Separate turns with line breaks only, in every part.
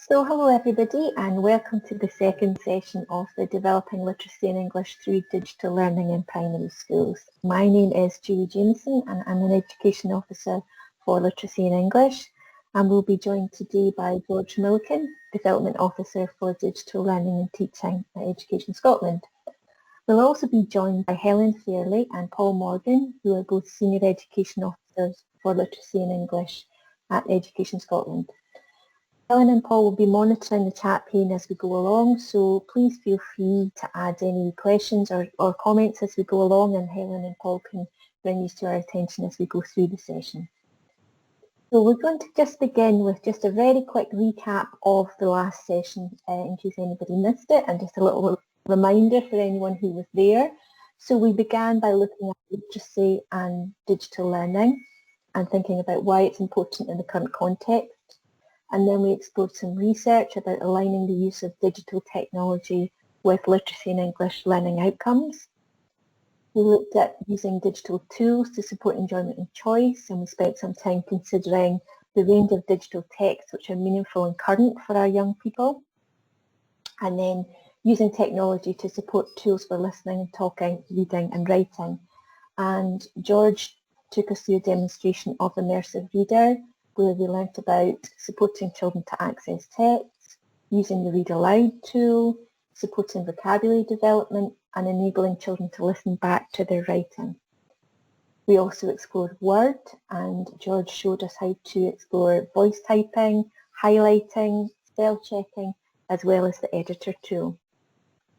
So hello everybody and welcome to the second session of the Developing Literacy in English through Digital Learning in Primary Schools. My name is Julie Jameson and I'm an Education Officer for Literacy in English, and we'll be joined today by George Milliken, Development Officer for Digital Learning and Teaching at Education Scotland. We'll also be joined by Helen Fairley and Paul Morgan, who are both Senior Education Officers for Literacy in English at Education Scotland. Helen and Paul will be monitoring the chat pane as we go along, so please feel free to add any questions or comments as we go along, and Helen and Paul can bring these to our attention as we go through the session. So we're going to just begin with just a very quick recap of the last session in case anybody missed it, and just a little reminder for anyone who was there. So we began by looking at literacy and digital learning and thinking about why it's important in the current context. And then we explored some research about aligning the use of digital technology with literacy and English learning outcomes. We looked at using digital tools to support enjoyment and choice, and we spent some time considering the range of digital texts which are meaningful and current for our young people. And then using technology to support tools for listening, talking, reading and writing. And George took us through a demonstration of Immersive Reader, where we learnt about supporting children to access text, using the Read Aloud tool, supporting vocabulary development, and enabling children to listen back to their writing. We also explored Word, and George showed us how to explore voice typing, highlighting, spell checking, as well as the editor tool.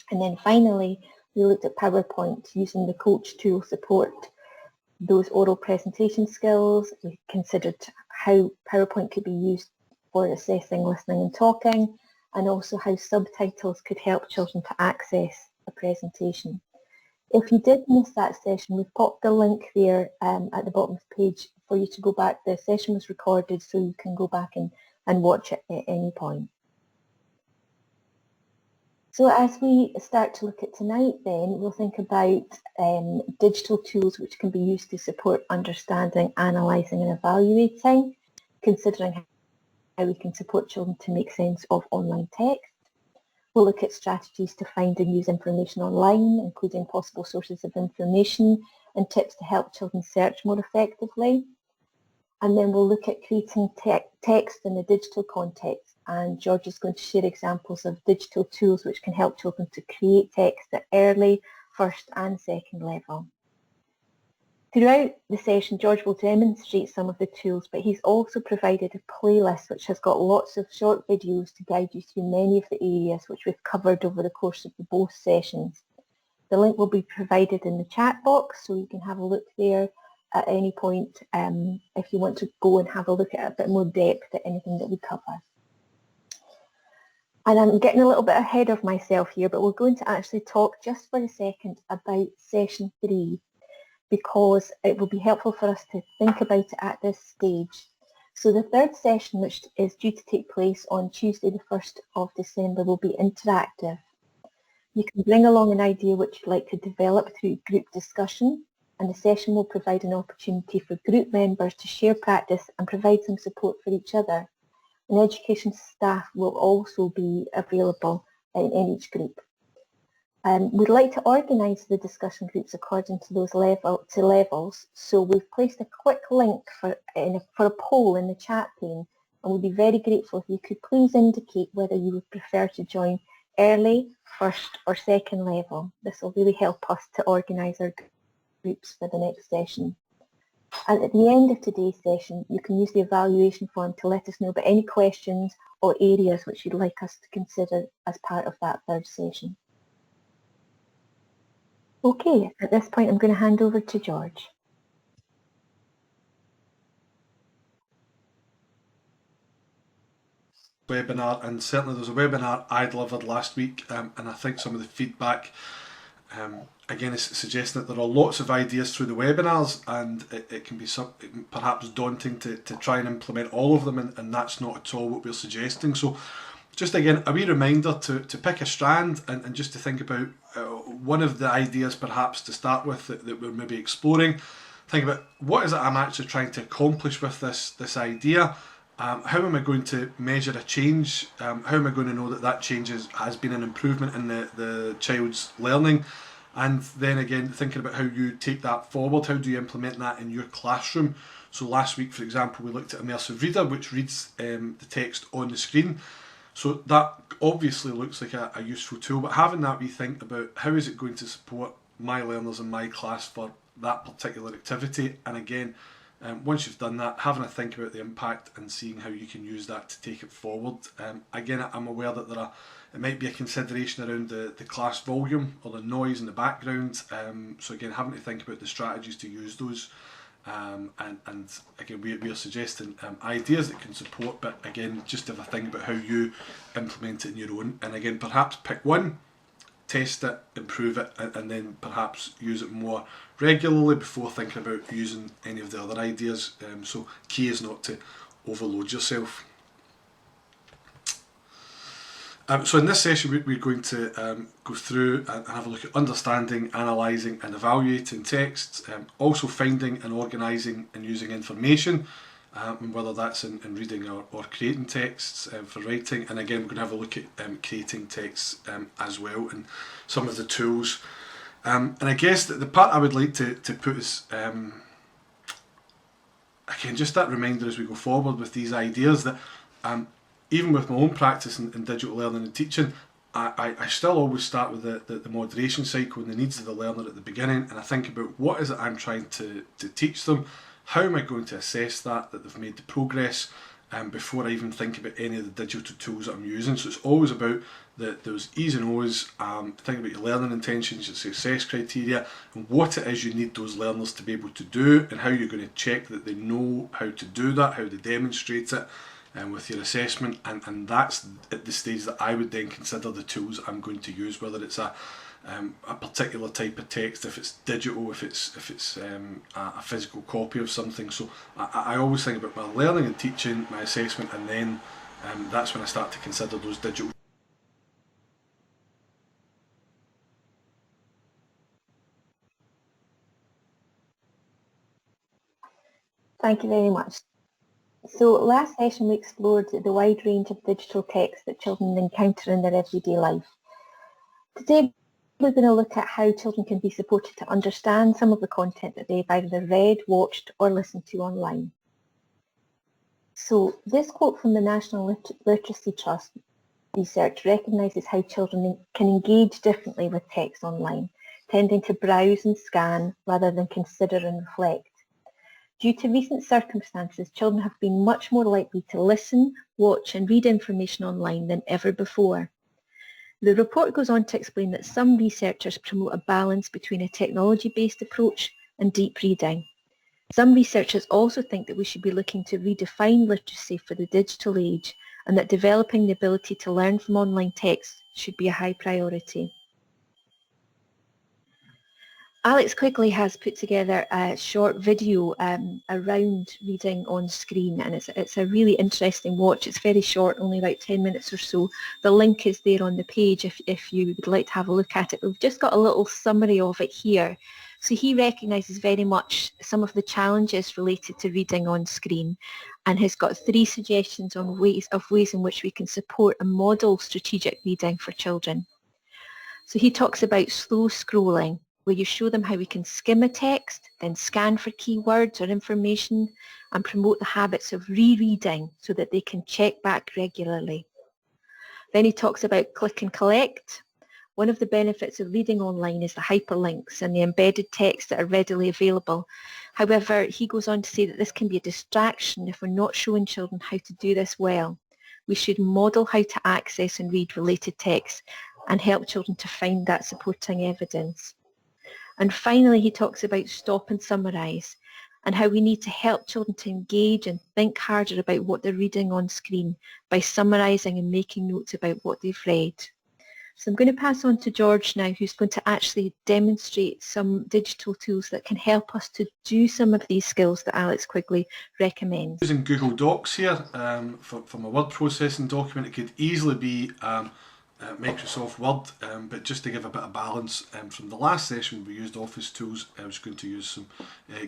And then finally, we looked at PowerPoint, using the Coach tool support those oral presentation skills. We considered how PowerPoint could be used for assessing listening and talking, and also how subtitles could help children to access a presentation. If you did miss that session, we've popped the link there at the bottom of the page for you to go back. The session was recorded, so you can go back and watch it at any point. So as we start to look at tonight then, we'll think about digital tools which can be used to support understanding, analysing and evaluating, considering how we can support children to make sense of online text. We'll look at strategies to find and use information online, including possible sources of information and tips to help children search more effectively. And then we'll look at creating text in a digital context, and George is going to share examples of digital tools which can help children to create text at early, first and second level. Throughout the session, George will demonstrate some of the tools, but he's also provided a playlist which has got lots of short videos to guide you through many of the areas which we've covered over the course of both sessions. The link will be provided in the chat box, so you can have a look there at any point if you want to go and have a look at a bit more depth at anything that we cover. And I'm getting a little bit ahead of myself here, but we're going to actually talk just for a second about session 3, because it will be helpful for us to think about it at this stage. So the third session, which is due to take place on Tuesday the 1st of December, will be interactive. You can bring along an idea which you'd like to develop through group discussion, and the session will provide an opportunity for group members to share practice and provide some support for each other. And education staff will also be available in each group. We'd like to organise the discussion groups according to those levels, so we've placed a quick link for a poll in the chat pane, and we'd be very grateful if you could please indicate whether you would prefer to join early, first or second level. This will really help us to organise our groups for the next session. And at the end of today's session, you can use the evaluation form to let us know about any questions or areas which you'd like us to consider as part of that third session. Okay, at this point I'm going to hand over to George.
Webinar, and certainly there's a webinar I delivered last week, and I think some of the feedback again is suggesting that there are lots of ideas through the webinars, and it can be perhaps daunting to try and implement all of them, and that's not at all what we're suggesting. So just again a wee reminder to pick a strand and just to think about one of the ideas perhaps to start with that we're maybe exploring. Think about what is it I'm actually trying to accomplish with this idea, How am I going to measure a change? How am I going to know that that change has been an improvement in the child's learning? And then again, thinking about how you take that forward, how do you implement that in your classroom? So last week, for example, we looked at Immersive Reader, which reads the text on the screen. So that obviously looks like a useful tool, but having that we think about how is it going to support my learners in my class for that particular activity. And again, once you've done that, having a think about the impact and seeing how you can use that to take it forward. Again, I'm aware that it might be a consideration around the class volume or the noise in the background. So again, having to think about the strategies to use those. And again, we are suggesting ideas that can support, but again, just have a think about how you implement it in your own. And again, perhaps pick one, test it, improve it, and then perhaps use it more regularly before thinking about using any of the other ideas. So key is not to overload yourself. So in this session we're going to go through and have a look at understanding, analysing and evaluating texts, also finding and organising and using information, and whether that's in reading or creating texts for writing. And again, we're going to have a look at creating texts as well, and some of the tools. And I guess that the part I would like to put is, again, just that reminder as we go forward with these ideas that even with my own practice in digital learning and teaching, I still always start with the moderation cycle and the needs of the learner at the beginning, and I think about what is it I'm trying to teach them, how am I going to assess that they've made the progress, before I even think about any of the digital tools that I'm using. So it's always about those E's and O's, think about your learning intentions, your success criteria, and what it is you need those learners to be able to do, and how you're going to check that they know how to do that, how they demonstrate it, with your assessment, and that's at the stage that I would then consider the tools I'm going to use, whether it's a particular type of text, if it's digital, if it's a physical copy of something. So I always think about my learning and teaching, my assessment, and then that's when I start to consider those digital.
Thank you very much. So last session we explored the wide range of digital text that children encounter in their everyday life. Today we're going to look at how children can be supported to understand some of the content that they've either read, watched or listened to online. So this quote from the National Literacy Trust research recognises how children can engage differently with text online, tending to browse and scan rather than consider and reflect. Due to recent circumstances, children have been much more likely to listen, watch and read information online than ever before. The report goes on to explain that some researchers promote a balance between a technology-based approach and deep reading. Some researchers also think that we should be looking to redefine literacy for the digital age, and that developing the ability to learn from online text should be a high priority. Alex quickly has put together a short video around reading on screen, and it's a really interesting watch. It's very short, only about 10 minutes or so. The link is there on the page if you would like to have a look at it. We've just got a little summary of it here. So he recognises very much some of the challenges related to reading on screen, and has got 3 suggestions on ways in which we can support and model strategic reading for children. So he talks about slow scrolling, where you show them how we can skim a text, then scan for keywords or information, and promote the habits of rereading so that they can check back regularly. Then he talks about click and collect. One of the benefits of reading online is the hyperlinks and the embedded text that are readily available. However, he goes on to say that this can be a distraction if we're not showing children how to do this well. We should model how to access and read related texts and help children to find that supporting evidence. And finally, he talks about stop and summarise, and how we need to help children to engage and think harder about what they're reading on screen by summarising and making notes about what they've read. So I'm going to pass on to George now, who's going to actually demonstrate some digital tools that can help us to do some of these skills that Alex Quigley recommends.
Using Google Docs here for my word processing document. It could easily be Microsoft Word, but just to give a bit of balance, from the last session we used Office tools. I was going to use some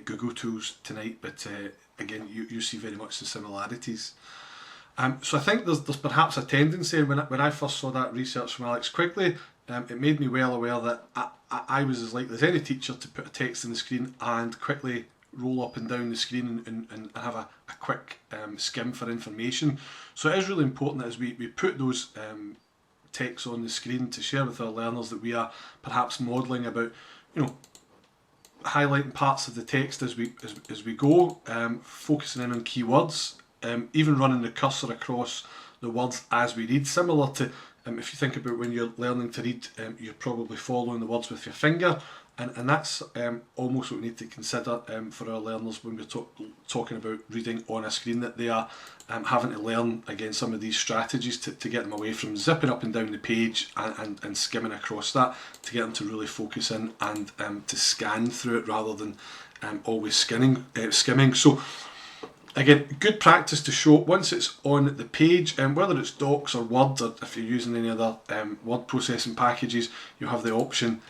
Google tools tonight, but again you see very much the similarities. So I think there's perhaps a tendency, when I first saw that research from Alex Quigley, it made me well aware that I was as likely as any teacher to put a text on the screen and quickly roll up and down the screen and have a quick skim for information. So it is really important that as we put those texts on the screen to share with our learners, that we are perhaps modelling about, highlighting parts of the text as we go, focusing in on keywords, even running the cursor across the words as we read, similar to if you think about when you're learning to read, you're probably following the words with your finger, and that's almost what we need to consider for our learners when we're talking about reading on a screen, that they are having to learn, again, some of these strategies to get them away from zipping up and down the page and skimming across that, to get them to really focus in and to scan through it rather than always skimming. So again, good practice to show once it's on the page, and whether it's Docs or Word, or if you're using any other word processing packages, you have the option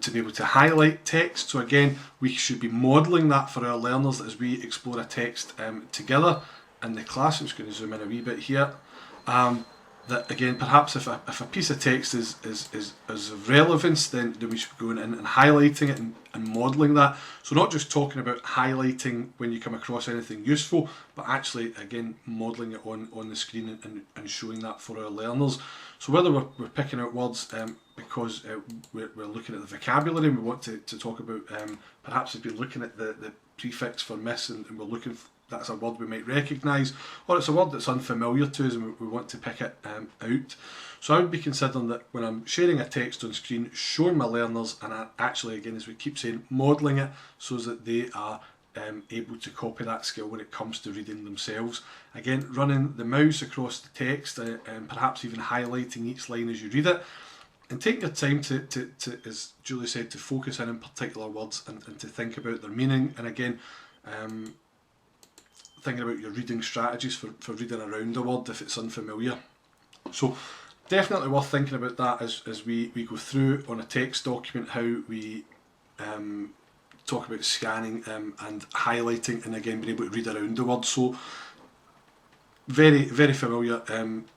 to be able to highlight text. So again, we should be modelling that for our learners as we explore a text together in the class. I'm just going to zoom in a wee bit here. That again, perhaps if a piece of text is of relevance, then we should be going in and highlighting it and modelling that. So not just talking about highlighting when you come across anything useful, but actually, again, modelling it on the screen and showing that for our learners. So whether we're picking out words because we're looking at the vocabulary and we want to talk about, perhaps if you're looking at the prefix for miss and we're looking that's a word we might recognise, or it's a word that's unfamiliar to us and we want to pick it out. So I would be considering that when I'm sharing a text on screen, showing my learners, and actually, again, as we keep saying, modelling it so that they are able to copy that skill when it comes to reading themselves. Again, running the mouse across the text and perhaps even highlighting each line as you read it, and taking your time to as Julie said, to focus in on particular words and to think about their meaning, and again, thinking about your reading strategies for reading around a word if it's unfamiliar. So definitely worth thinking about that as we go through on a text document, how we talk about scanning and highlighting, and again being able to read around the word. So very, very familiar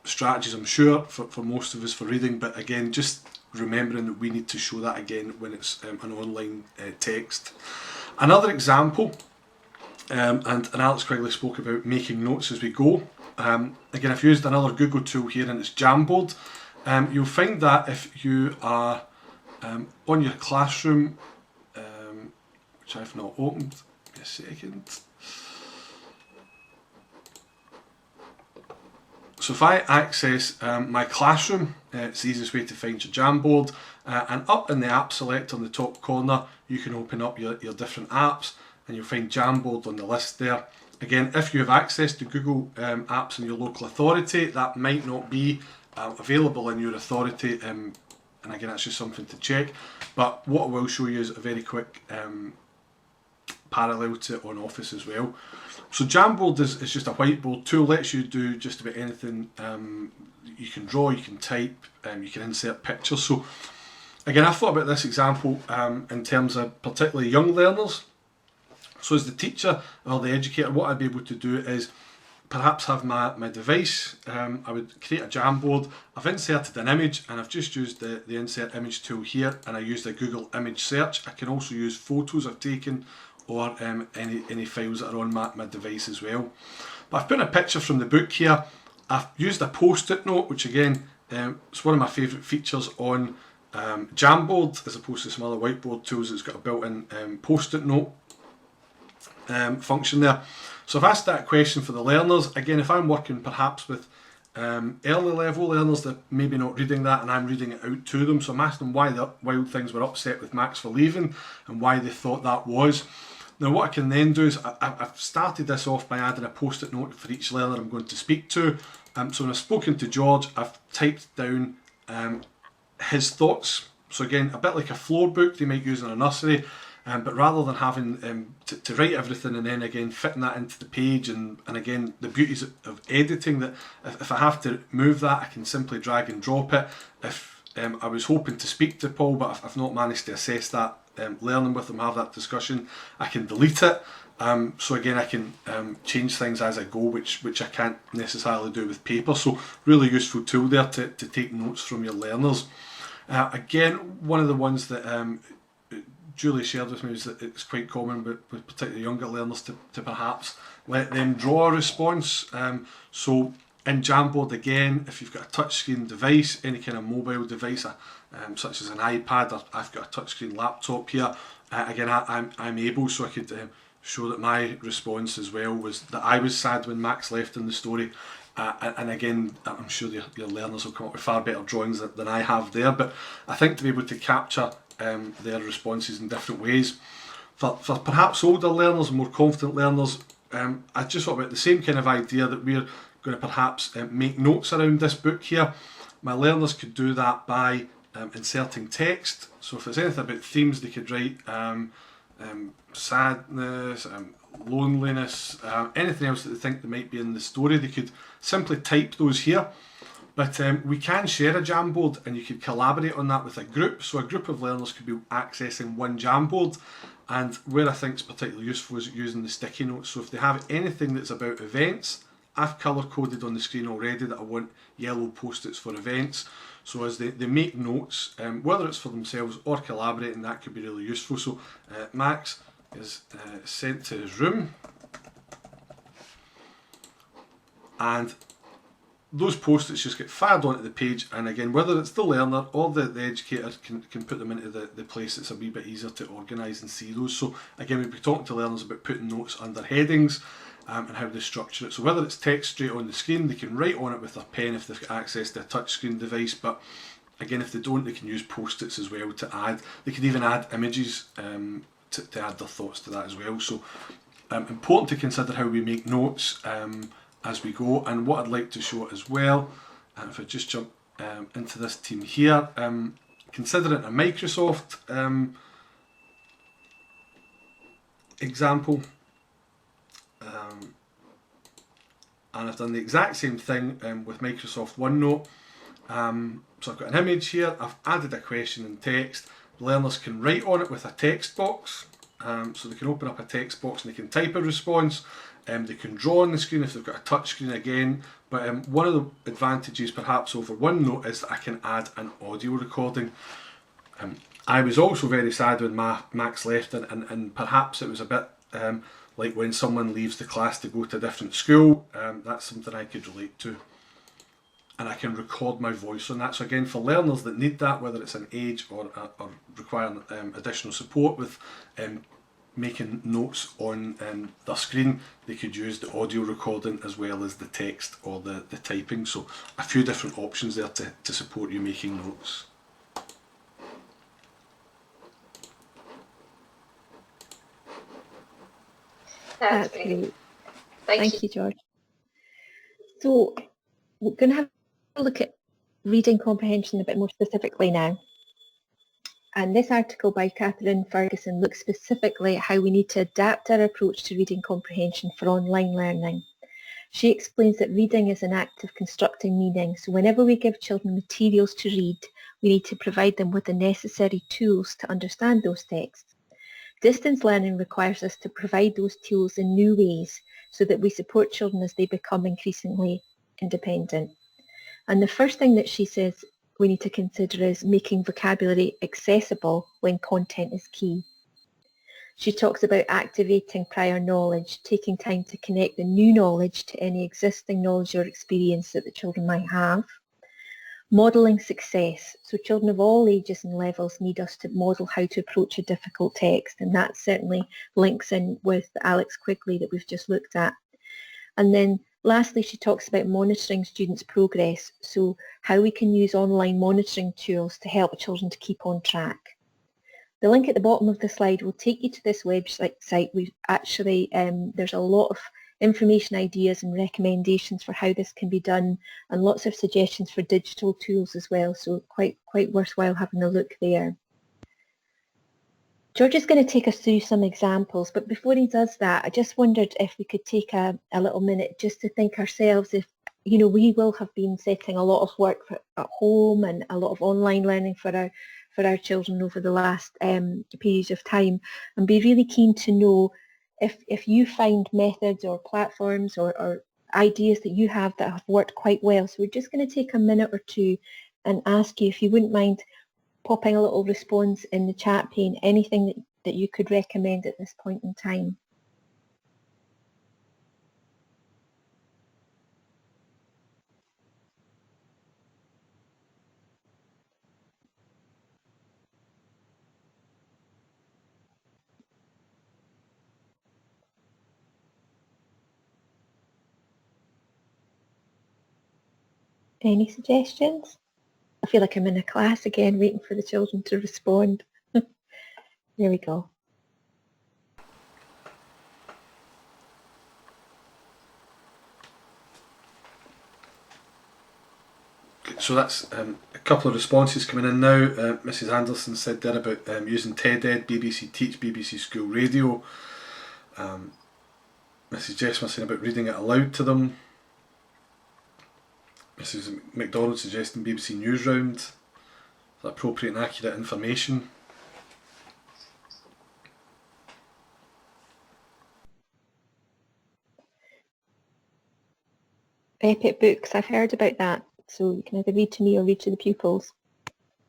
strategies, I'm sure, for most of us for reading, but again, just remembering that we need to show that again when it's an online text. Another example, and Alex Quigley spoke about making notes as we go. Again, I've used another Google tool here, and it's Jamboard. You'll find that if you are on your classroom, which I've not opened, give me a second. So if I access my classroom, it's the easiest way to find your Jamboard, and up in the app select on the top corner, you can open up your different apps, and you'll find Jamboard on the list there. Again, if you have access to Google apps in your local authority, that might not be available in your authority, and again, that's just something to check. But what I will show you is a very quick parallel to it on Office as well. So Jamboard is just a whiteboard tool, lets you do just about anything. You can draw, you can type, you can insert pictures. So again, I thought about this example in terms of particularly young learners. So as the teacher or the educator, what I'd be able to do is perhaps have my device. I would create a Jamboard. I've inserted an image, and I've just used the insert image tool here, and I used a Google image search. I can also use photos I've taken, or any files that are on my device as well. But I've put a picture from the book here. I've used a post-it note, which again, it's one of my favourite features on Jamboard, as opposed to some other whiteboard tools. It's got a built-in post-it note function there. So I've asked that question for the learners. Again, if I'm working perhaps with early level learners that maybe not reading that, and I'm reading it out to them, so I'm asking them why the Wild Things were upset with Max for leaving and why they thought that was. Now what I can then do is I've started this off by adding a post-it note for each learner I'm going to speak to. So when I've spoken to George, I've typed down his thoughts. So again, a bit like a floor book they might use in a nursery, but rather than having to write everything and then again fitting that into the page, and again the beauties of editing, that if I have to move that, I can simply drag and drop it. If I was hoping to speak to Paul, but I've not managed to assess that, learning with him, have that discussion, I can delete it, So again, I can change things as I go, which I can't necessarily do with paper. So really useful tool there to take notes from your learners. Again, one of the ones that Julie shared with me is that it's quite common with particularly younger learners to perhaps let them draw a response. So in Jamboard, again, if you've got a touchscreen device, any kind of mobile device, such as an iPad, or I've got a touchscreen laptop here, again, I'm able, so I could show that my response as well was that I was sad when Max left in the story. And again, I'm sure your learners will come up with far better drawings than I have there, but I think to be able to capture their responses in different ways. For perhaps older learners, more confident learners, I just thought about the same kind of idea that we're going to perhaps make notes around this book here. My learners could do that by inserting text. So if there's anything about themes, they could write sadness, loneliness, anything else that they think there might be in the story. They could simply type those here. But we can share a Jamboard, and you could collaborate on that with a group. So a group of learners could be accessing one Jamboard, and where I think it's particularly useful is using the sticky notes. So if they have anything that's about events, I've colour coded on the screen already that I want yellow post-its for events. So as they make notes, whether it's for themselves or collaborating, that could be really useful. So Max is sent to his room, and those post-its just get fired onto the page, and again, whether it's the learner or the educator can put them into the place that's a wee bit easier to organise and see those. So again, we'll be talking to learners about putting notes under headings and how they structure it. So whether it's text straight on the screen, they can write on it with their pen if they've got access to a touchscreen device, but again, if they don't, they can use post-its as well to add. They could even add images to add their thoughts to that as well. So important to consider how we make notes as we go. And what I'd like to show as well, if I just jump into this team here, considering a Microsoft example, and I've done the exact same thing with Microsoft OneNote. So I've got an image here, I've added a question in text. Learners can write on it with a text box, so they can open up a text box and they can type a response. They can draw on the screen if they've got a touch screen again, but one of the advantages perhaps over OneNote is that I can add an audio recording. I was also very sad when Max left, and perhaps it was a bit like when someone leaves the class to go to a different school. That's something I could relate to, and I can record my voice on that. So again, for learners that need that, whether it's an age or require additional support with making notes on their screen, they could use the audio recording as well as the text or the typing. So a few different options there to support you making notes.
That's great. Thank you, George. So we're going to have a look at reading comprehension a bit more specifically now. And this article by Catherine Ferguson looks specifically at how we need to adapt our approach to reading comprehension for online learning. She explains that reading is an act of constructing meaning, so whenever we give children materials to read, we need to provide them with the necessary tools to understand those texts. Distance learning requires us to provide those tools in new ways so that we support children as they become increasingly independent. And the first thing that she says we need to consider is making vocabulary accessible when content is key. She talks about activating prior knowledge, taking time to connect the new knowledge to any existing knowledge or experience that the children might have. Modelling success. So children of all ages and levels need us to model how to approach a difficult text, and that certainly links in with Alex Quigley that we've just looked at. And then lastly, she talks about monitoring students' progress, so how we can use online monitoring tools to help children to keep on track. The link at the bottom of the slide will take you to this website. We've actually, there's a lot of information, ideas and recommendations for how this can be done, and lots of suggestions for digital tools as well, so quite worthwhile having a look there. George is going to take us through some examples, but before he does that, I just wondered if we could take a little minute just to think ourselves if, you know, we will have been setting a lot of work at home and a lot of online learning for our children over the last period of time, and be really keen to know if you find methods or platforms or ideas that you have that have worked quite well. So we're just going to take a minute or two and ask you if you wouldn't mind popping a little response in the chat pane, anything that you could recommend at this point in time. Any suggestions? I feel like I'm in a class again, waiting for the children to respond. There we go.
So that's a couple of responses coming in now. Mrs. Anderson said there about using TED-Ed, BBC Teach, BBC School Radio. Mrs. Jessma saying about reading it aloud to them. Mrs. McDonald suggesting BBC Newsround for appropriate and accurate information.
Epic Books, I've heard about that. So you can either read to me or read to the pupils.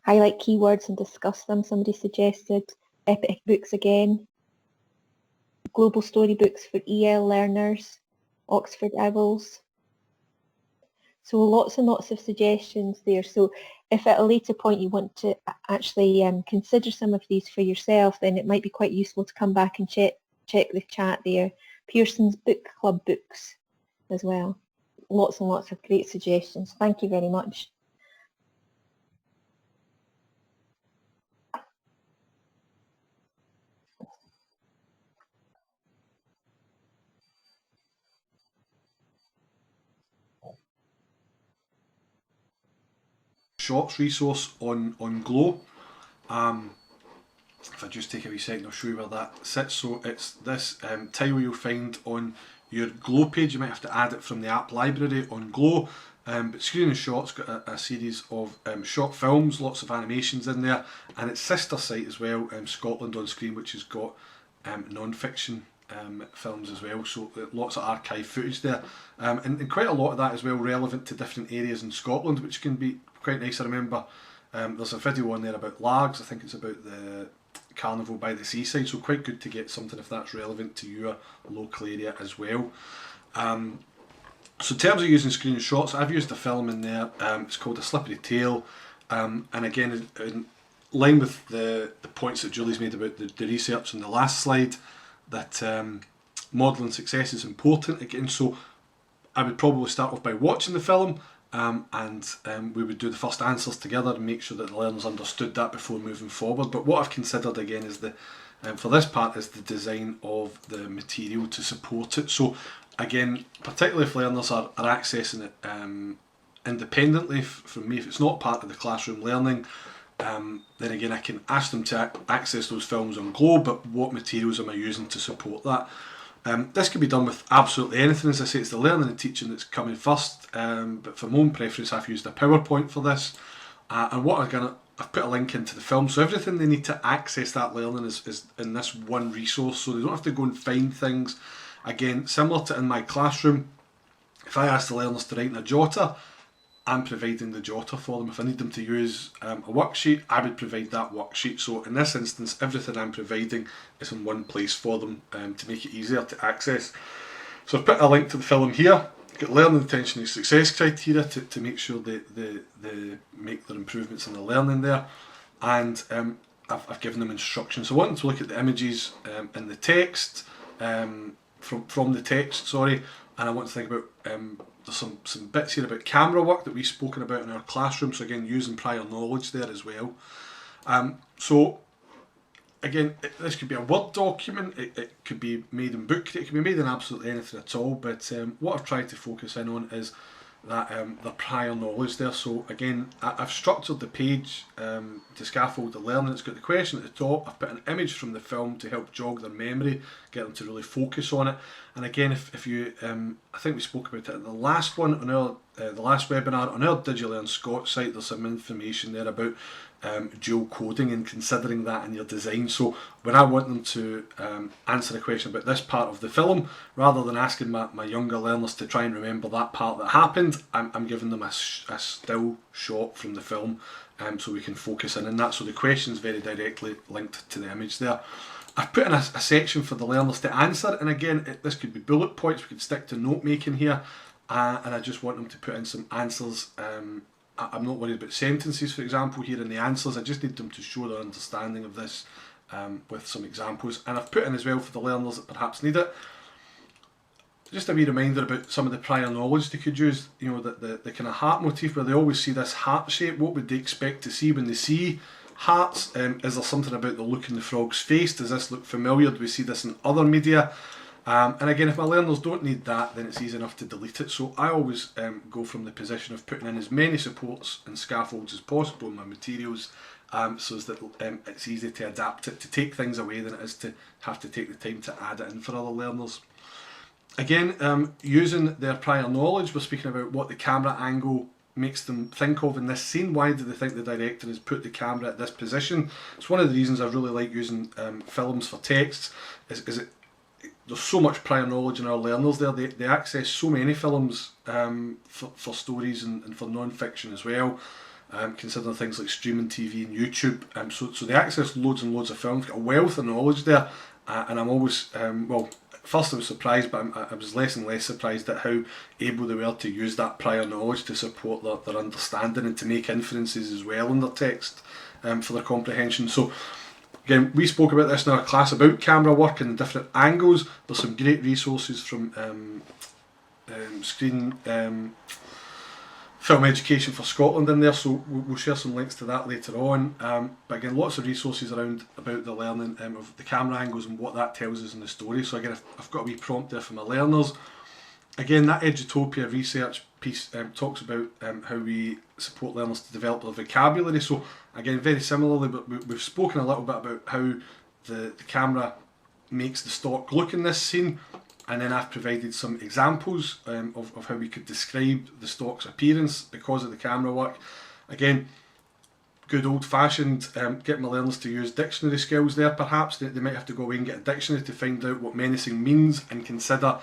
Highlight keywords and discuss them, somebody suggested. Epic Books again. Global Storybooks for EL learners. Oxford Owls. So lots and lots of suggestions there. So if at a later point you want to actually consider some of these for yourself, then it might be quite useful to come back and check the chat there. Pearson's Book Club books as well. Lots and lots of great suggestions. Thank you very much.
Shots resource on Glow. If I just take a wee second, I'll show you where that sits. So it's this tile you'll find on your Glow page. You might have to add it from the app library on Glow. But Screen and Shot's got a series of short films, lots of animations in there, and its sister site as well, Scotland on Screen, which has got non-fiction films as well, so lots of archive footage there, and quite a lot of that as well relevant to different areas in Scotland, which can be quite nice. I remember there's a video on there about Largs. I think it's about the carnival by the seaside, so quite good to get something if that's relevant to your local area as well. So in terms of using Screen and Shots, I've used a film in there. It's called A Slippery Tale, and again in line with the points that Julie's made about the research on the last slide, that modelling success is important again. So I would probably start off by watching the film, and we would do the first answers together and make sure that the learners understood that before moving forward. But what I've considered again is for this part is the design of the material to support it. So again, particularly if learners are accessing it independently from me, if it's not part of the classroom learning, then again I can ask them to access those films on Glow, but what materials am I using to support that? This can be done with absolutely anything. As I say, it's the learning and teaching that's coming first, but for my own preference I've used a PowerPoint for this, and what I've put a link into the film, so everything they need to access that learning is in this one resource, so they don't have to go and find things. Again, similar to in my classroom, if I ask the learners to write in a jotter, I'm providing the jotter for them. If I need them to use a worksheet, I would provide that worksheet. So in this instance, everything I'm providing is in one place for them to make it easier to access. So I've put a link to the film here. Got learning, attention and success criteria to make sure they make their improvements in the learning there. And I've given them instructions. So I want them to look at the images and the text, from the text, sorry. And I want to think about, there's some bits here about camera work that we've spoken about in our classroom, so again using prior knowledge there as well. So again, this could be a Word document, it could be made in book, it could be made in absolutely anything at all, but what I've tried to focus in on is that the prior knowledge there. So again, I've structured the page to scaffold the learning. It's got the question at the top. I've put an image from the film to help jog their memory, get them to really focus on it. And again, if you, I think we spoke about it in the last one on our the last webinar, on our DigiLearn Scott site there's some information there about dual coding and considering that in your design. So when I want them to answer a question about this part of the film, rather than asking my younger learners to try and remember that part that happened, I'm giving them a still shot from the film, so we can focus in on that. So the question's very directly linked to the image there. I've put in a section for the learners to answer, and again, this could be bullet points, we could stick to note making here, and I just want them to put in some answers. I'm not worried about sentences, for example, here in the answers. I just need them to show their understanding of this with some examples. And I've put in as well for the learners that perhaps need it, just a wee reminder about some of the prior knowledge they could use. You know, the kind of heart motif, where they always see this heart shape. What would they expect to see when they see hearts? Is there something about the look in the frog's face? Does this look familiar? Do we see this in other media? And again, if my learners don't need that, then it's easy enough to delete it. So I always go from the position of putting in as many supports and scaffolds as possible in my materials, so that it's easy to adapt it, to take things away, than it is to have to take the time to add it in for other learners. Again, using their prior knowledge, we're speaking about what the camera angle makes them think of in this scene. Why do they think the director has put the camera at this position? It's one of the reasons I really like using films for texts, is there's so much prior knowledge in our learners there. They access so many films for stories and for non-fiction as well, considering things like streaming TV and YouTube. So they access loads and loads of films, got a wealth of knowledge there, and I'm always, well, first I was surprised, but I was less and less surprised at how able they were to use that prior knowledge to support their understanding and to make inferences as well in their text for their comprehension. So again, we spoke about this in our class about camera work and the different angles. There's some great resources from Film Education for Scotland in there, so we'll share some links to that later on. But again, lots of resources around about the learning of the camera angles and what that tells us in the story. So again, I've got a wee prompt there for my learners. Again, that Edutopia research piece talks about how we support learners to develop their vocabulary. So again, very similarly, but we've spoken a little bit about how the camera makes the stock look in this scene, and then I've provided some examples of how we could describe the stock's appearance because of the camera work. Again, good old-fashioned, get my learners to use dictionary skills there perhaps. They might have to go away and get a dictionary to find out what menacing means and consider,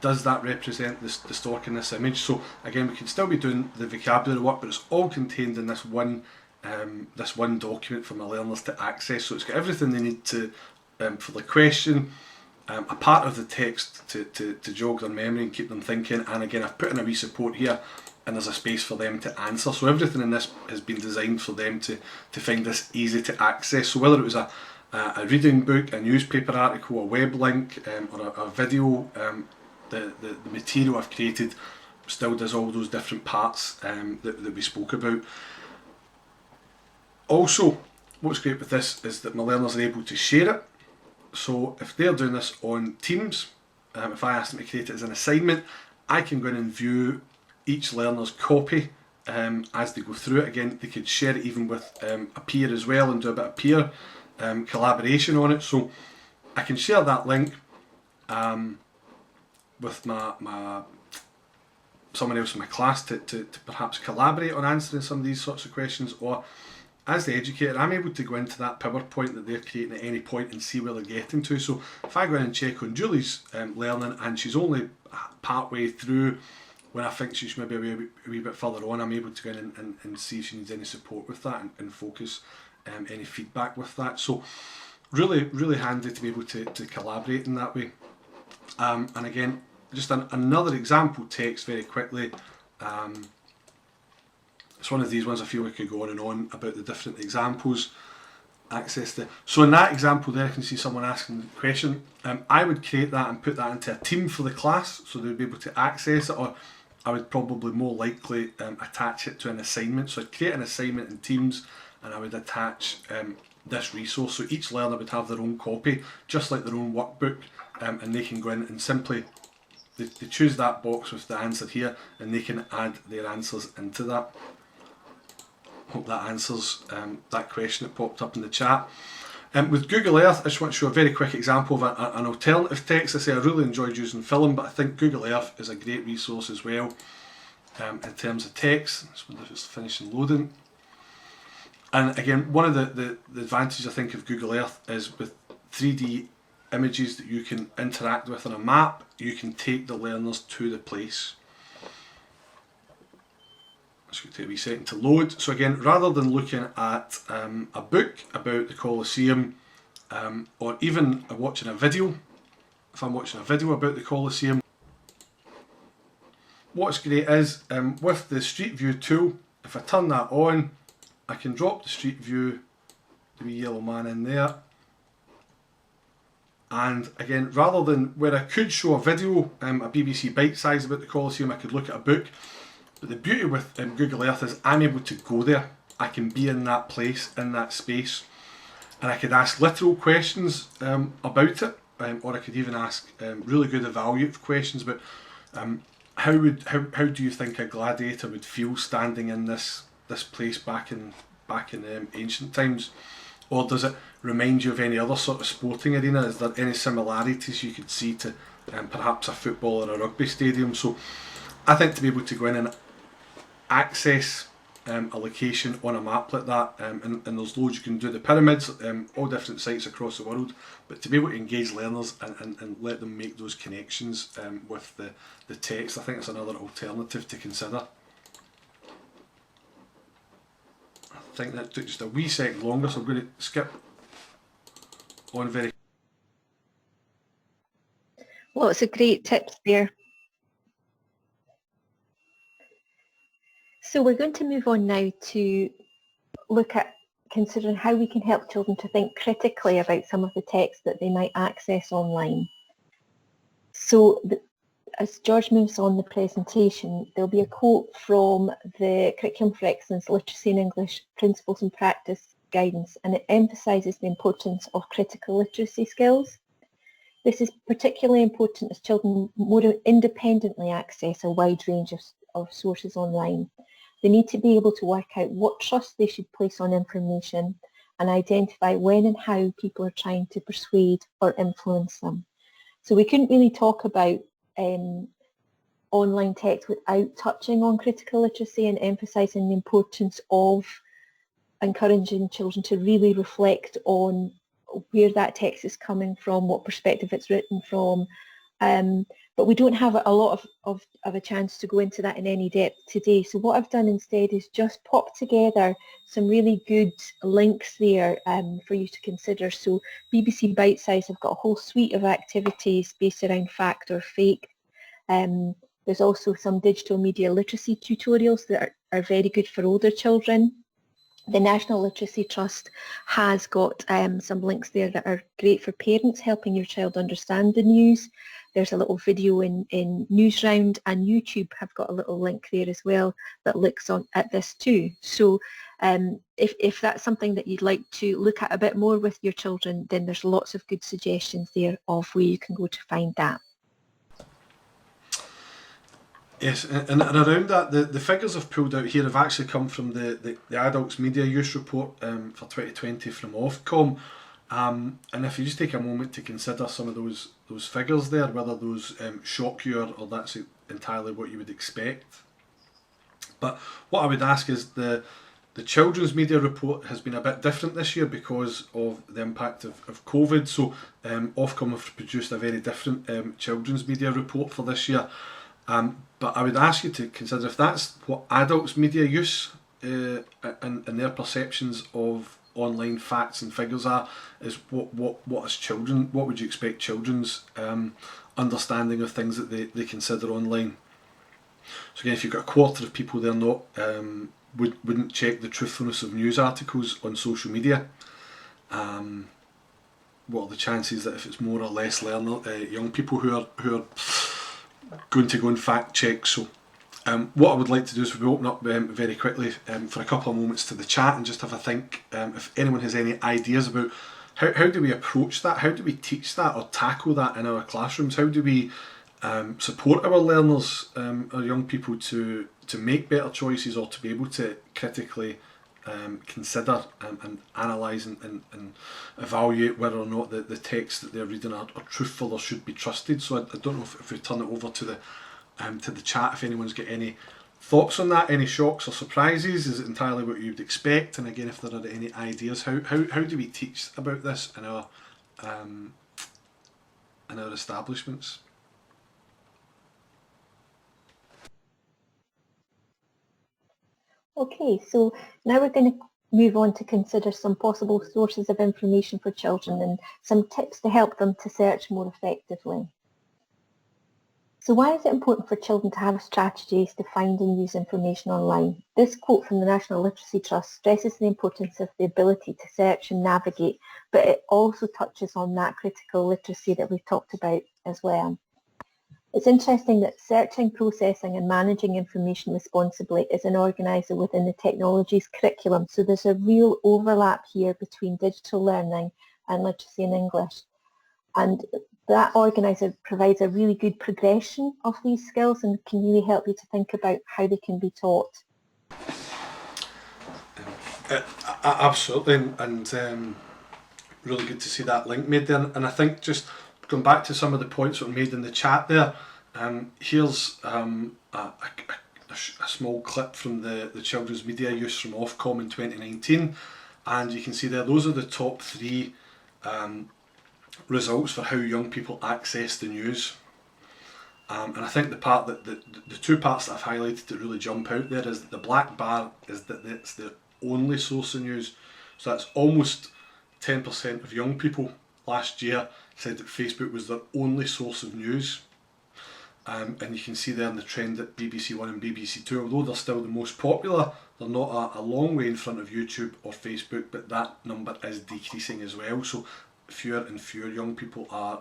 does that represent the stock in this image? So again, we can still be doing the vocabulary work, but it's all contained in this one document for my learners to access. So it's got everything they need to for the question, a part of the text to jog their memory and keep them thinking. And again, I've put in a wee support here, and there's a space for them to answer. So everything in this has been designed for them to find this easy to access. So whether it was a reading book, a newspaper article, a web link, or a video, the material I've created still does all those different parts that we spoke about. Also, what's great with this is that my learners are able to share it. So if they're doing this on Teams, if I ask them to create it as an assignment, I can go in and view each learner's copy as they go through it. Again, they could share it even with a peer as well and do a bit of peer collaboration on it. So I can share that link with my someone else in my class to perhaps collaborate on answering some of these sorts of questions, or as the educator, I'm able to go into that PowerPoint that they're creating at any point and see where they're getting to. So if I go in and check on Julie's learning and she's only part way through when I think she's maybe a wee bit further on, I'm able to go in and see if she needs any support with that and focus any feedback with that. So really, really handy to be able to collaborate in that way. And again, just another example text very quickly. It's one of these ones I feel we could go on and on about the different examples. So in that example there, I can see someone asking the question. I would create that and put that into a team for the class so they'd be able to access it, or I would probably more likely attach it to an assignment. So I'd create an assignment in Teams and I would attach this resource. So each learner would have their own copy, just like their own workbook, and they can go in and simply they choose that box with the answer here and they can add their answers into that. Hope that answers that question that popped up in the chat. With Google Earth, I just want to show a very quick example of an alternative text. I say I really enjoyed using film, but I think Google Earth is a great resource as well. in terms of text. Just wonder if it's finishing loading. And again, one of the advantages I think of Google Earth is with 3D images that you can interact with on a map, you can take the learners to the place. It's going to take a wee second to load. So again, rather than looking at a book about the Colosseum, or even watching a video, if I'm watching a video about the Colosseum, what's great is with the Street View tool, if I turn that on, I can drop the Street View, the wee yellow man in there. And again, rather than where I could show a video, a BBC bite size about the Colosseum, I could look at a book. But the beauty with Google Earth is I'm able to go there. I can be in that place, in that space. And I could ask literal questions about it, or I could even ask really good evaluative questions about how do you think a gladiator would feel standing in this place back in ancient times, or does it remind you of any other sort of sporting arena? Is there any similarities you could see to perhaps a football or a rugby stadium? So I think to be able to go in and access a location on a map like that, and there's loads you can do. The pyramids, all different sites across the world, but to be able to engage learners and let them make those connections with the text, I think it's another alternative to consider. I think that took just a wee second longer, so I'm going to skip on very.
Lots of great tips there. So we're going to move on now to look at considering how we can help children to think critically about some of the text that they might access online. So as George moves on the presentation, there'll be a quote from the Curriculum for Excellence Literacy in English Principles and Practice Guidance, and it emphasises the importance of critical literacy skills. This is particularly important as children more independently access a wide range of sources online. They need to be able to work out what trust they should place on information and identify when and how people are trying to persuade or influence them. So we couldn't really talk about online text without touching on critical literacy and emphasising the importance of encouraging children to really reflect on where that text is coming from, what perspective it's written from. But we don't have a lot of a chance to go into that in any depth today. So what I've done instead is just pop together some really good links there for you to consider. So BBC Bite Size have got a whole suite of activities based around fact or fake. There's also some digital media literacy tutorials that are very good for older children. The National Literacy Trust has got some links there that are great for parents, helping your child understand the news. There's a little video in Newsround, and YouTube have got a little link there as well that looks at this too. So if that's something that you'd like to look at a bit more with your children, then there's lots of good suggestions there of where you can go to find that.
Yes, and around that, the figures I've pulled out here have actually come from the Adults Media Use Report for 2020 from Ofcom. And if you just take a moment to consider some of those figures there, whether those shock you or that's entirely what you would expect. But what I would ask is the Children's Media Report has been a bit different this year because of the impact of COVID. So Ofcom have produced a very different Children's Media Report for this year. But I would ask you to consider if that's what adults' media use and their perceptions of online facts and figures are, is what is children? What would you expect children's understanding of things that they consider online? So again, if you've got a quarter of people there not wouldn't check the truthfulness of news articles on social media, what are the chances that if it's more or less young people who are going to go and fact check? So what I would like to do is we open up very quickly for a couple of moments to the chat and just have a think if anyone has any ideas about how do we approach that, how do we teach that or tackle that in our classrooms, how do we support our learners, our young people to make better choices or to be able to critically consider and analyse and evaluate whether or not the texts that they're reading are truthful or should be trusted. So I don't know if we turn it over to the chat, if anyone's got any Thoughts on that? Any shocks or surprises? Is it entirely what you'd expect? And again, if there are any ideas, how do we teach about this in our establishments?
Okay, so now we're going to move on to consider some possible sources of information for children and some tips to help them to search more effectively. So why is it important for children to have strategies to find and use information online? This quote from the National Literacy Trust stresses the importance of the ability to search and navigate, but it also touches on that critical literacy that we've talked about as well. It's interesting that searching, processing and managing information responsibly is an organiser within the technologies curriculum, so there's a real overlap here between digital learning and literacy in English. And that organiser provides a really good progression of these skills and can really help you to think about how they can be taught.
Absolutely, and really good to see that link made there. And I think just going back to some of the points that were made in the chat there, here's a small clip from the children's media use from Ofcom in 2019, and you can see there those are the top 3 results for how young people access the news. And I think the 2 parts that I've highlighted that really jump out there is that the black bar is that it's the only source of news. So that's almost 10% of young people last year said that Facebook was their only source of news. And you can see there in the trend that BBC One and BBC Two, although they're still the most popular, they're not a long way in front of YouTube or Facebook, but that number is decreasing as well. So fewer and fewer young people are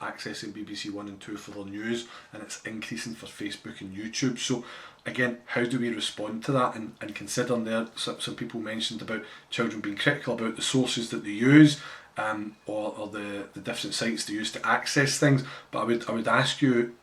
accessing BBC One and Two for their news, and it's increasing for Facebook and YouTube. So again, how do we respond to that? And considering there, some people mentioned about children being critical about the sources that they use, or the different sites they use to access things. But I would ask you,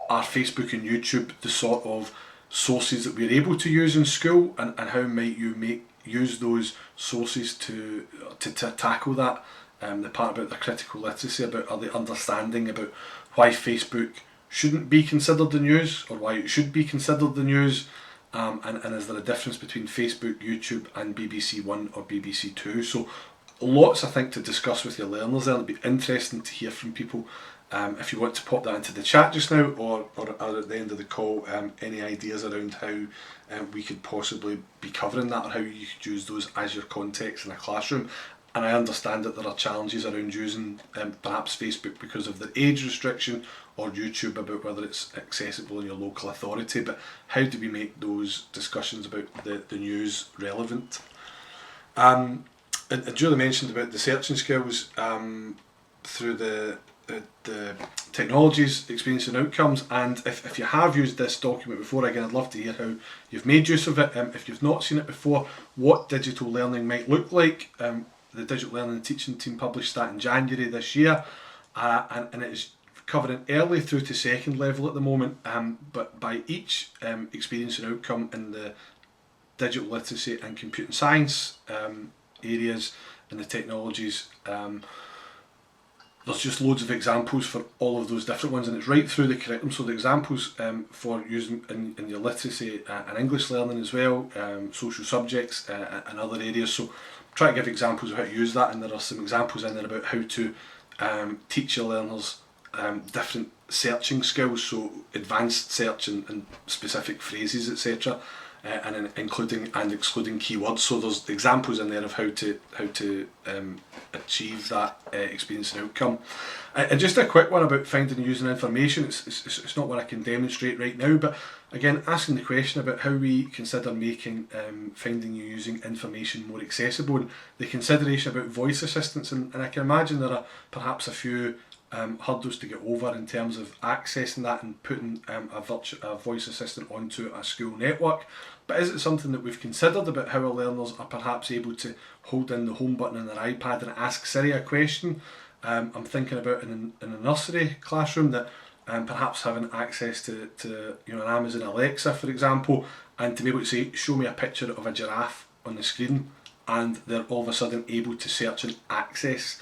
are Facebook and YouTube the sort of sources that we're able to use in school, and how might you use those sources to tackle that? The part about the critical literacy, about the understanding about why Facebook shouldn't be considered the news, or why it should be considered the news, and is there a difference between Facebook, YouTube and BBC One or BBC Two? So lots, I think, to discuss with your learners there. It'll be interesting to hear from people. If you want to pop that into the chat just now, or at the end of the call, any ideas around how we could possibly be covering that, or how you could use those as your context in a classroom. And I understand that there are challenges around using perhaps Facebook because of the age restriction, or YouTube about whether it's accessible in your local authority, but how do we make those discussions about the news relevant? And Julie mentioned about the searching skills through the technologies, experience and outcomes, and if you have used this document before, again, I'd love to hear how you've made use of it. If you've not seen it before, what digital learning might look like. The Digital Learning and Teaching team published that in January this year, and it is covering early through to second level at the moment, but by each experience and outcome in the digital literacy and computing science areas and the technologies, there's just loads of examples for all of those different ones, and it's right through the curriculum. So the examples for using in your literacy and English learning as well, social subjects and other areas. So try to give examples of how to use that, and there are some examples in there about how to teach your learners different searching skills, so advanced search and specific phrases, etc. And including and excluding keywords. So there's examples in there of how to achieve that experience and outcome. And just a quick one about finding and using information. It's not what I can demonstrate right now, but again, asking the question about how we consider making finding and using information more accessible, and the consideration about voice assistants. And I can imagine there are perhaps a few hurdles to get over in terms of accessing that and putting a voice assistant onto a school network. But is it something that we've considered about how our learners are perhaps able to hold in the home button on their iPad and ask Siri a question? I'm thinking about in a nursery classroom that perhaps having access to an Amazon Alexa, for example, and to be able to say, show me a picture of a giraffe on the screen, and they're all of a sudden able to search and access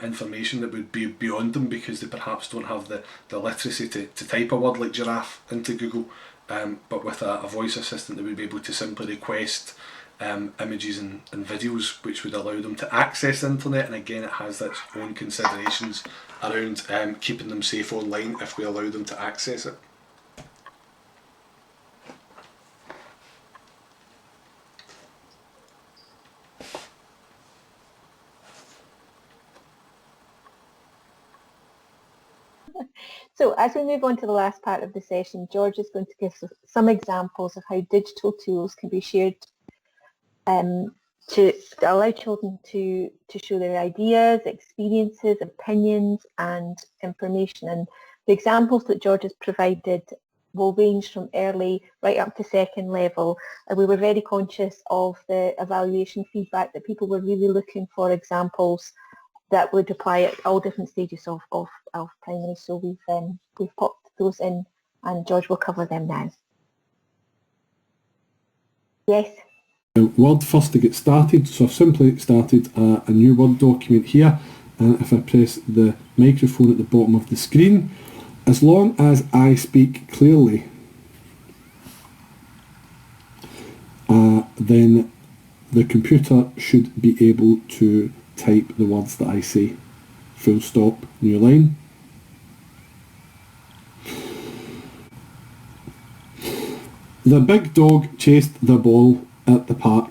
information that would be beyond them because they perhaps don't have the literacy to type a word like giraffe into Google, but with a voice assistant they would be able to simply request images and videos which would allow them to access the internet. And again, it has its own considerations around keeping them safe online if we allow them to access it.
So as we move on to the last part of the session, George is going to give some examples of how digital tools can be shared to allow children to show their ideas, experiences, opinions and information. And the examples that George has provided will range from early right up to second level. And we were very conscious of the evaluation feedback that people were really looking for examples that would apply at all different stages of primary. So we've popped those in and George will cover them now. Yes?
Word first to get started, so I've simply started a new Word document here, and if I press the microphone at the bottom of the screen, as long as I speak clearly, then the computer should be able to type the words that I say. Full stop, new line. The big dog chased the ball at the park.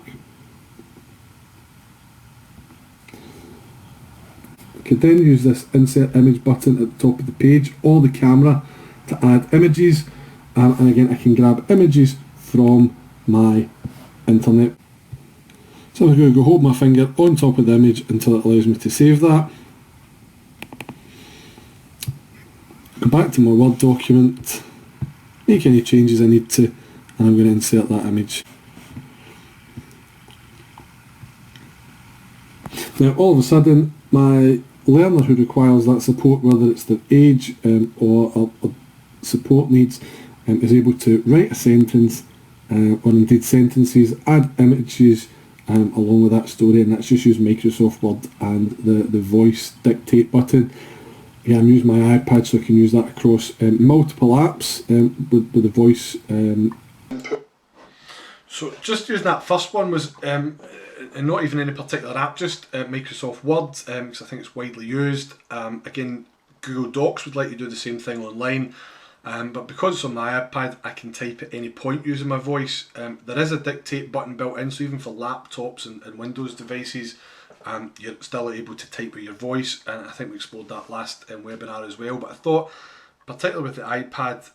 I could then use this insert image button at the top of the page or the camera to add images, and again I can grab images from my internet. So I'm going to hold my finger on top of the image until it allows me to save that. Go back to my Word document, make any changes I need to, and I'm going to insert that image. Now all of a sudden my learner who requires that support, whether it's their age or support needs, is able to write a sentence or indeed sentences, add images along with that story, and that's just use Microsoft Word and the voice dictate button. Yeah, I'm using my iPad, so I can use that across multiple apps with the voice.
So just using that first one was and not even any particular app, just Microsoft Word, because I think it's widely used. Again, Google Docs would like to do the same thing online, but because it's on my iPad, I can type at any point using my voice. There is a dictate button built in, so even for laptops and Windows devices, you're still able to type with your voice, and I think we explored that last webinar as well. But I thought, particularly with the iPad,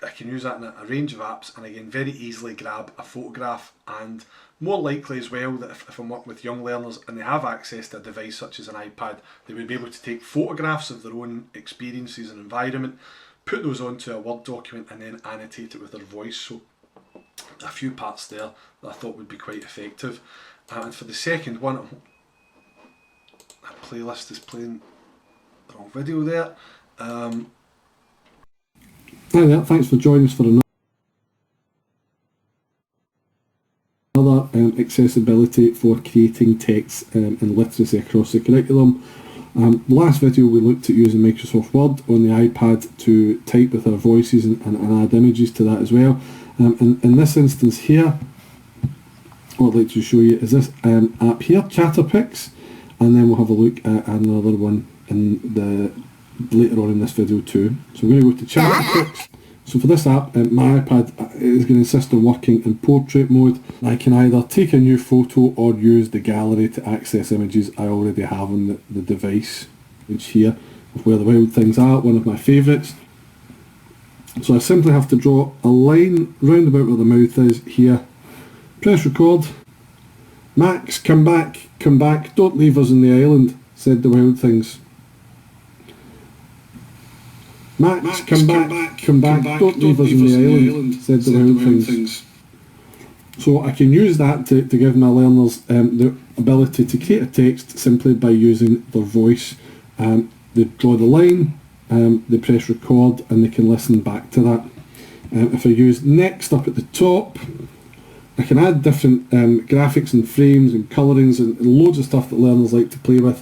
I can use that in a range of apps, and again very easily grab a photograph, and more likely as well that if I'm working with young learners and they have access to a device such as an iPad, they would be able to take photographs of their own experiences and environment, put those onto a Word document and then annotate it with their voice. So a few parts there that I thought would be quite effective. And for the second one, that playlist is playing the wrong video there.
Hi there, thanks for joining us for another accessibility for creating text and literacy across the curriculum. Last video we looked at using Microsoft Word on the iPad to type with our voices and add images to that as well. In this instance here, what I'd like to show you is this app here, ChatterPix, and then we'll have a look at another one later on in this video too. So we're going to go to ChatterPix. So for this app, my iPad is going to insist on working in portrait mode. I can either take a new photo or use the gallery to access images I already have on the device. Which here, of Where the Wild Things Are, one of my favourites. So I simply have to draw a line round about where the mouth is here. Press record. Max, come back, don't leave us on the island, said the wild things. Max, come back, don't leave us on the island, said the wild things. So I can use that to give my learners the ability to create a text simply by using their voice. They draw the line, they press record, and they can listen back to that. If I use next up at the top, I can add different graphics and frames and colourings and loads of stuff that learners like to play with.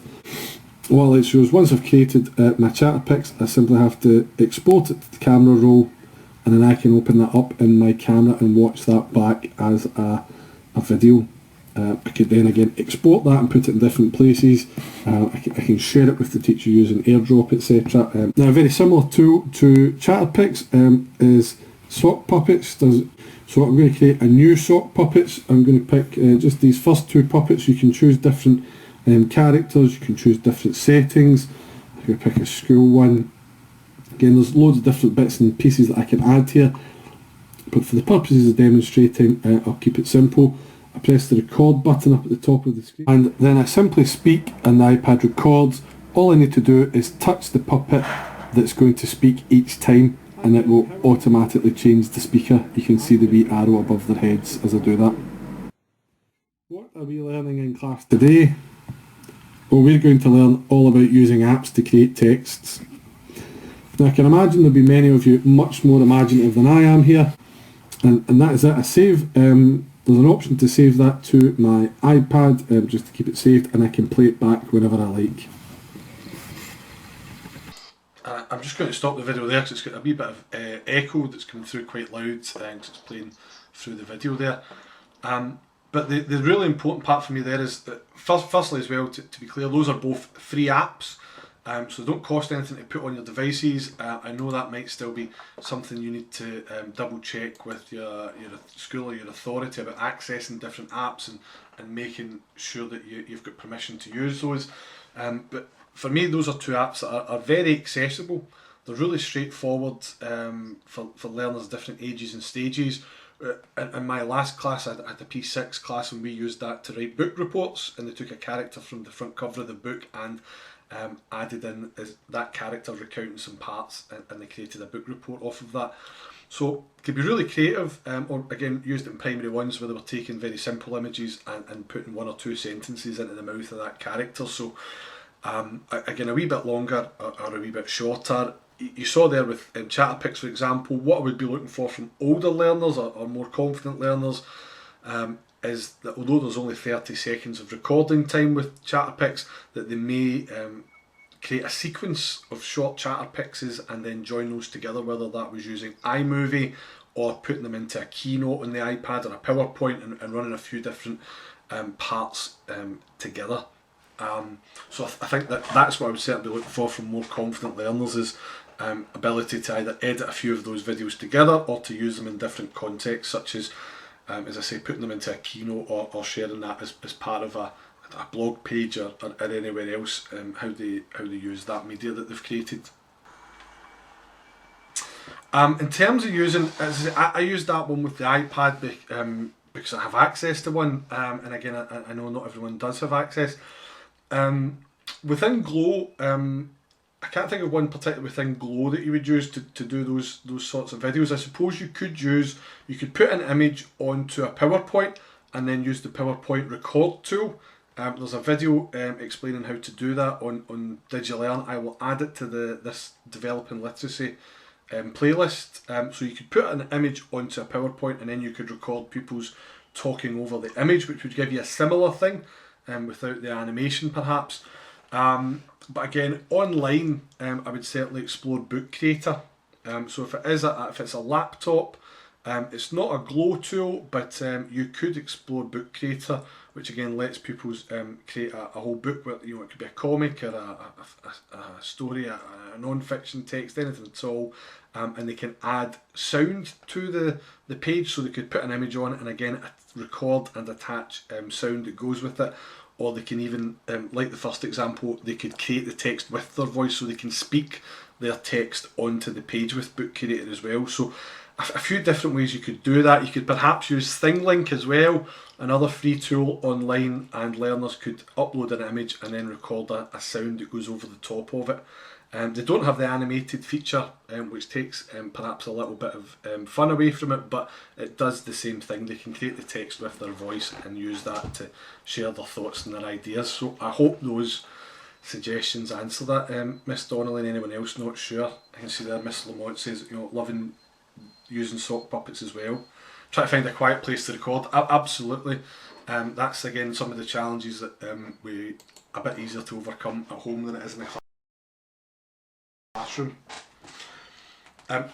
what it shows, once I've created my ChatterPix, I simply have to export it to the camera roll, and then I can open that up in my camera and watch that back as a video. I could then again export that and put it in different places. I can share it with the teacher using AirDrop, etc. Now, a very similar tool to ChatterPix is Sock Puppets. So I'm going to create a new Sock Puppets. I'm going to pick just these first two puppets. You can choose different characters, you can choose different settings. I'm going to pick a school one. Again, there's loads of different bits and pieces that I can add here, but for the purposes of demonstrating, I'll keep it simple. I press the record button up at the top of the screen, and then I simply speak and the iPad records. All I need to do is touch the puppet that's going to speak each time, and it will automatically change the speaker. You can see the wee arrow above their heads as I do that. What are we learning in class today? Well, we're going to learn all about using apps to create texts. Now, I can imagine there'll be many of you much more imaginative than I am here, and that is it. I save, there's an option to save that to my iPad, just to keep it saved, and I can play it back whenever I like.
I'm just going to stop the video there because it's got a wee bit of echo that's coming through quite loud because it's playing through the video there. But the really important part for me there is that firstly as well, to be clear, those are both free apps, so they don't cost anything to put on your devices. I know that might still be something you need to double check with your school or your authority about accessing different apps and making sure that you've got permission to use those. But for me, those are two apps that are very accessible. They're really straightforward for learners different ages and stages. In my last class, I had a P6 class, and we used that to write book reports, and they took a character from the front cover of the book and added in that character recounting some parts, and they created a book report off of that. So it could be really creative, or again used it in primary ones where they were taking very simple images and putting one or two sentences into the mouth of that character. So again, a wee bit longer or a wee bit shorter. You saw there with ChatterPix, for example, what I would be looking for from older learners or more confident learners is that although there's only 30 seconds of recording time with ChatterPix, that they may create a sequence of short ChatterPixes and then join those together, whether that was using iMovie or putting them into a keynote on the iPad or a PowerPoint and running a few different parts together. So I think that's what I would certainly be looking for from more confident learners is ability to either edit a few of those videos together or to use them in different contexts, such as I say, putting them into a keynote or sharing that as part of a blog page or anywhere else, how they use that media that they've created. In terms of using, as I use that one with the iPad because I have access to one, and again I know not everyone does have access. Within Glow, I can't think of one particular within Glow that you would use to do those sorts of videos. I suppose you could put an image onto a PowerPoint and then use the PowerPoint record tool. There's a video explaining how to do that on DigiLearn. I will add it to this Developing Literacy playlist. So you could put an image onto a PowerPoint and then you could record people's talking over the image, which would give you a similar thing without the animation perhaps. But again, online, I would certainly explore Book Creator. So if it's a laptop, it's not a Glow tool, but you could explore Book Creator, which again lets people create a whole book. Where, it could be a comic or a story, a non-fiction text, anything at all, and they can add sound to the page, so they could put an image on and again record and attach sound that goes with it. Or they can even, like the first example, they could create the text with their voice, so they can speak their text onto the page with Book Creator as well. So a few different ways you could do that. You could perhaps use ThingLink as well, another free tool online, and learners could upload an image and then record a sound that goes over the top of it. They don't have the animated feature, which takes perhaps a little bit of fun away from it, but it does the same thing. They can create the text with their voice and use that to share their thoughts and their ideas. So I hope those suggestions answer that. Miss Donnelly and anyone else not sure, I can see there Miss Lamont says, loving using sock puppets as well. Try to find a quiet place to record. Absolutely. That's again some of the challenges that a bit easier to overcome at home than it is in a classroom.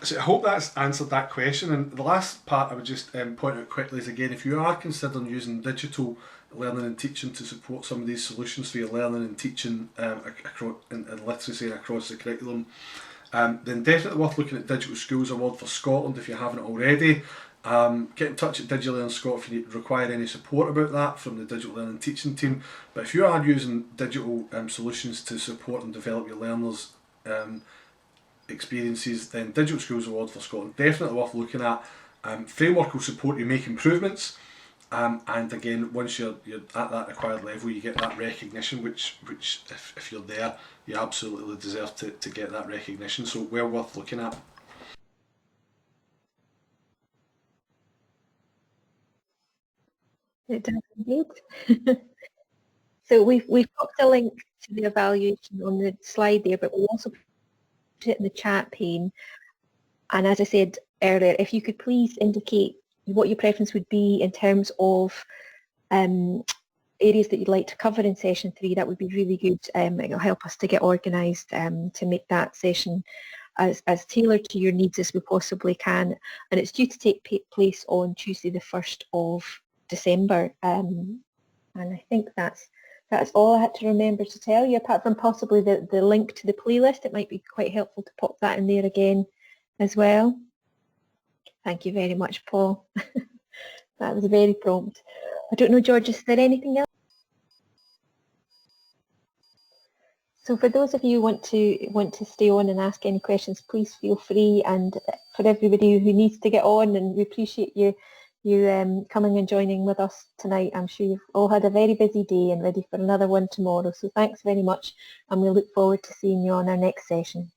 So I hope that's answered that question. And the last part I would just point out quickly is, again, if you are considering using digital learning and teaching to support some of these solutions for your learning and teaching in literacy and across the curriculum, then definitely worth looking at Digital Schools Award for Scotland if you haven't already. Get in touch at Digital Learning Scot if you require any support about that from the Digital Learning Teaching team. But if you are using digital solutions to support and develop your learners' experiences, then Digital Schools Award for Scotland definitely worth looking at. Framework will support you make improvements, and again, once you're at that required level, you get that recognition, which if you're there, you absolutely deserve to get that recognition. So well worth looking at.
It does indeed. So we've popped a link to the evaluation on the slide there, but we'll also put it in the chat pane. And as I said earlier, if you could please indicate what your preference would be in terms of areas that you'd like to cover in session 3, that would be really good. It'll help us to get organised to make that session as tailored to your needs as we possibly can. And it's due to take place on Tuesday the 1st of December. And I think that's all I had to remember to tell you, apart from possibly the link to the playlist. It might be quite helpful to pop that in there again as well. Thank you very much, Paul. That was very prompt. I don't know, George, is there anything else? So for those of you who want to stay on and ask any questions, please feel free. And for everybody who needs to get on, and we appreciate you coming and joining with us tonight. I'm sure you've all had a very busy day and ready for another one tomorrow. So thanks very much, and we look forward to seeing you on our next session.